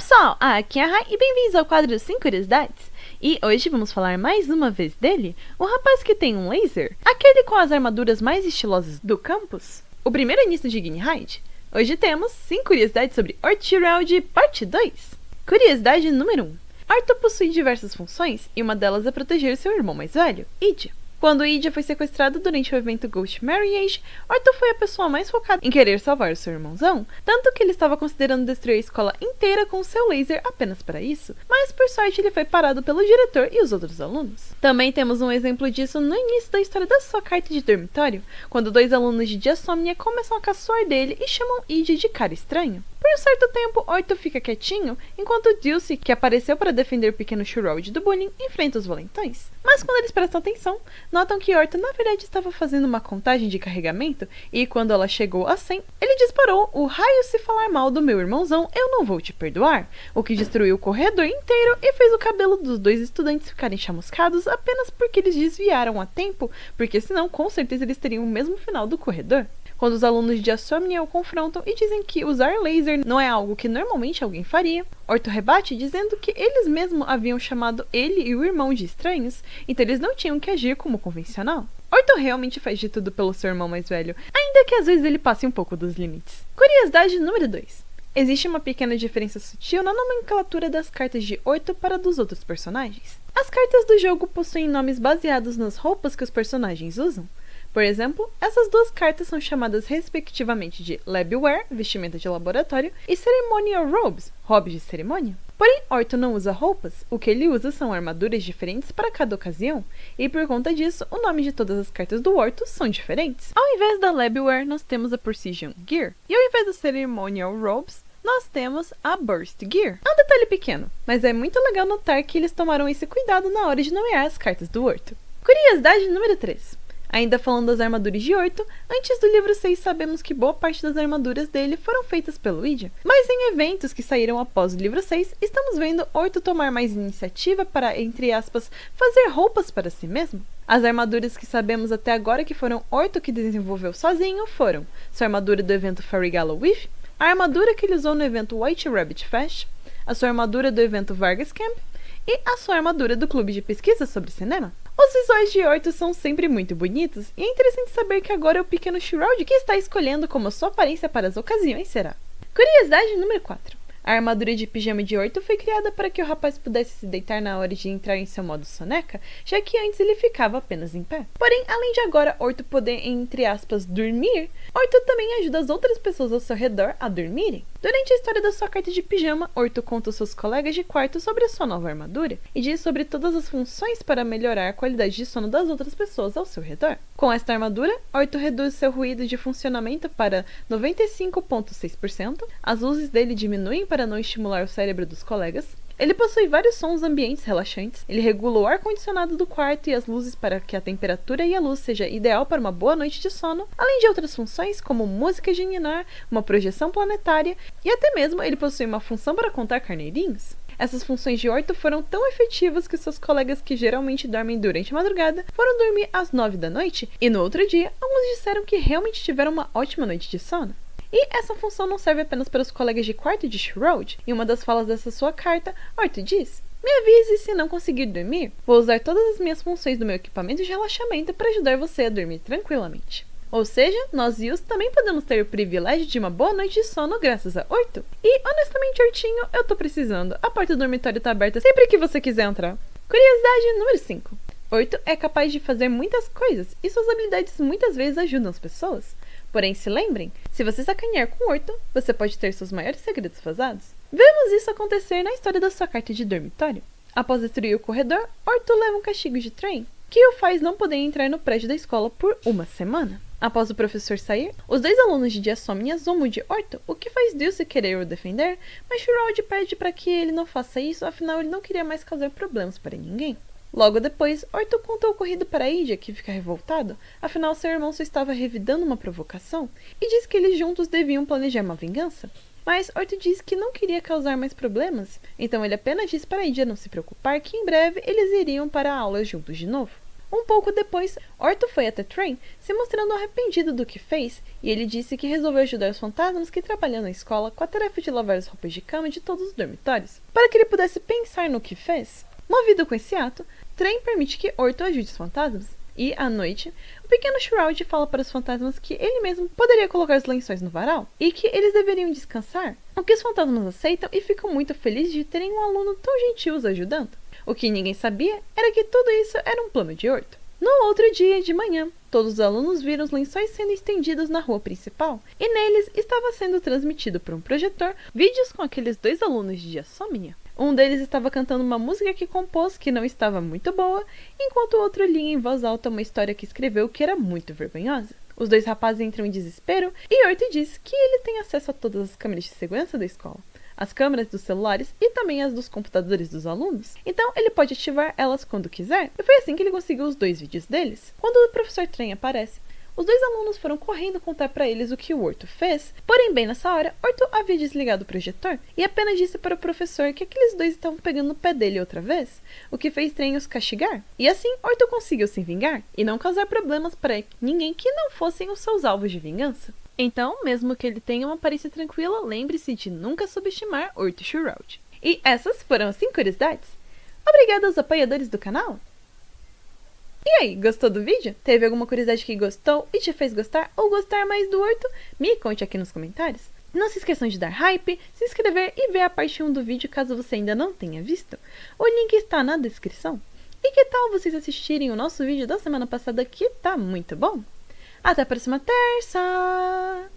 pessoal, aqui é a Rai e bem-vindos ao quadro 5 Curiosidades. E hoje vamos falar mais uma vez dele, o rapaz que tem um laser, aquele com as armaduras mais estilosas do campus, o primeiro-ministro de Gnihyde. Hoje temos 5 curiosidades sobre Orthrald, parte 2. Curiosidade número 1. Orto possui diversas funções e uma delas é proteger seu irmão mais velho, Idia. Quando Idia foi sequestrado durante o evento Ghost Marriage, Orto foi a pessoa mais focada em querer salvar o seu irmãozão, tanto que ele estava considerando destruir a escola inteira com seu laser apenas para isso, mas por sorte ele foi parado pelo diretor e os outros alunos. Também temos um exemplo disso no início da história da sua carta de dormitório, quando 2 alunos de Diasomnia começam a caçoar dele e chamam Idia de cara estranho. Por um certo tempo, Orto fica quietinho, enquanto Dulce, que apareceu para defender o pequeno Shroud do bullying, enfrenta os valentões. Mas quando eles prestam atenção, notam que Orto na verdade estava fazendo uma contagem de carregamento e quando ela chegou a 100, ele disparou o raio se falar mal do meu irmãozão, eu não vou te perdoar, o que destruiu o corredor inteiro e fez o cabelo dos 2 estudantes ficarem chamuscados apenas porque eles desviaram a tempo, porque senão com certeza eles teriam o mesmo final do corredor. Quando os alunos de Diasomnia o confrontam e dizem que usar laser não é algo que normalmente alguém faria, Orto rebate dizendo que eles mesmos haviam chamado ele e o irmão de estranhos, então eles não tinham que agir como convencional. Orto realmente faz de tudo pelo seu irmão mais velho, ainda que às vezes ele passe um pouco dos limites. Curiosidade número 2. Existe uma pequena diferença sutil na nomenclatura das cartas de Orto para dos outros personagens. As cartas do jogo possuem nomes baseados nas roupas que os personagens usam. Por exemplo, essas 2 cartas são chamadas respectivamente de Labware, vestimenta de laboratório, e Ceremonial Robes, robes de cerimônia. Porém, Orto não usa roupas, o que ele usa são armaduras diferentes para cada ocasião, e por conta disso, o nome de todas as cartas do Orto são diferentes. Ao invés da Labware, nós temos a Precision Gear, e ao invés da Ceremonial Robes, nós temos a Burst Gear. É um detalhe pequeno, mas é muito legal notar que eles tomaram esse cuidado na hora de nomear as cartas do Orto. Curiosidade número 3. Ainda falando das armaduras de Orto, antes do livro 6 sabemos que boa parte das armaduras dele foram feitas pelo Idia. Mas em eventos que saíram após o livro 6, estamos vendo Orto tomar mais iniciativa para, entre aspas, fazer roupas para si mesmo. As armaduras que sabemos até agora que foram Orto que desenvolveu sozinho foram sua armadura do evento Fairy Gala With, a armadura que ele usou no evento White Rabbit Fest, a sua armadura do evento Vargas Camp e a sua armadura do clube de pesquisa sobre cinema. Os visuais de Orto são sempre muito bonitos, e é interessante saber que agora é o pequeno Shroud que está escolhendo como sua aparência para as ocasiões será. Curiosidade número 4. A armadura de pijama de Orto foi criada para que o rapaz pudesse se deitar na hora de entrar em seu modo soneca, já que antes ele ficava apenas em pé. Porém, além de agora Orto poder, entre aspas, dormir, Orto também ajuda as outras pessoas ao seu redor a dormirem. Durante a história da sua carta de pijama, Orto conta aos seus colegas de quarto sobre a sua nova armadura e diz sobre todas as funções para melhorar a qualidade de sono das outras pessoas ao seu redor. Com esta armadura, Orto reduz seu ruído de funcionamento para 95,6%, as luzes dele diminuem para não estimular o cérebro dos colegas, ele possui vários sons ambientes relaxantes, ele regula o ar-condicionado do quarto e as luzes para que a temperatura e a luz seja ideal para uma boa noite de sono, além de outras funções como música de ninar, uma projeção planetária e até mesmo ele possui uma função para contar carneirinhos. Essas funções de Orto foram tão efetivas que seus colegas que geralmente dormem durante a madrugada foram dormir às 9 da noite e no outro dia alguns disseram que realmente tiveram uma ótima noite de sono. E essa função não serve apenas para os colegas de quarto de Shroud. Em uma das falas dessa sua carta, Orto diz: "Me avise se não conseguir dormir. Vou usar todas as minhas funções do meu equipamento de relaxamento para ajudar você a dormir tranquilamente." Ou seja, nós Yus também podemos ter o privilégio de uma boa noite de sono graças a Orto. E honestamente, Ortinho, eu tô precisando. A porta do dormitório tá aberta sempre que você quiser entrar. Curiosidade número 5. Orto é capaz de fazer muitas coisas e suas habilidades muitas vezes ajudam as pessoas. Porém, se lembrem, se você sacanear com Orto, você pode ter seus maiores segredos vazados. Vemos isso acontecer na história da sua carta de dormitório. Após destruir o corredor, Orto leva um castigo de trem, que o faz não poder entrar no prédio da escola por uma semana. Após o professor sair, os 2 alunos de Diasomnia zombam de Orto, o que faz Dulce querer o defender, mas Shroud pede para que ele não faça isso, afinal ele não queria mais causar problemas para ninguém. Logo depois, Orto conta o ocorrido para Idia, que fica revoltado, afinal seu irmão só estava revidando uma provocação, e diz que eles juntos deviam planejar uma vingança. Mas Orto diz que não queria causar mais problemas, então ele apenas diz para Idia não se preocupar que em breve eles iriam para a aula juntos de novo. Um pouco depois, Orto foi até Train, se mostrando arrependido do que fez, e ele disse que resolveu ajudar os fantasmas que trabalham na escola com a tarefa de lavar as roupas de cama de todos os dormitórios, para que ele pudesse pensar no que fez. Movido com esse ato, Train permite que Orto ajude os fantasmas, e, à noite, o pequeno Shroud fala para os fantasmas que ele mesmo poderia colocar os lençóis no varal, e que eles deveriam descansar, o que os fantasmas aceitam e ficam muito felizes de terem um aluno tão gentil os ajudando. O que ninguém sabia era que tudo isso era um plano de Orto. No outro dia de manhã, todos os alunos viram os lençóis sendo estendidos na rua principal, e neles estava sendo transmitido por um projetor vídeos com aqueles 2 alunos de Insomnia. Um deles estava cantando uma música que compôs que não estava muito boa, enquanto o outro lia em voz alta uma história que escreveu que era muito vergonhosa. Os 2 rapazes entram em desespero e Orto diz que ele tem acesso a todas as câmeras de segurança da escola, as câmeras dos celulares e também as dos computadores dos alunos. Então ele pode ativar elas quando quiser. E foi assim que ele conseguiu os 2 vídeos deles. Quando o professor Train aparece, os 2 alunos foram correndo contar para eles o que o Orto fez, porém bem nessa hora, Orto havia desligado o projetor e apenas disse para o professor que aqueles 2 estavam pegando no pé dele outra vez, o que fez Train os castigar. E assim, Orto conseguiu se vingar e não causar problemas para ninguém que não fossem os seus alvos de vingança. Então, mesmo que ele tenha uma aparência tranquila, lembre-se de nunca subestimar Orto Shroud. E essas foram as 5 curiosidades. Obrigada aos apoiadores do canal! E aí, gostou do vídeo? Teve alguma curiosidade que gostou e te fez gostar ou gostar mais do Orto? Me conte aqui nos comentários. Não se esqueçam de dar hype, se inscrever e ver a parte 1 do vídeo caso você ainda não tenha visto. O link está na descrição. E que tal vocês assistirem o nosso vídeo da semana passada que tá muito bom? Até a próxima terça!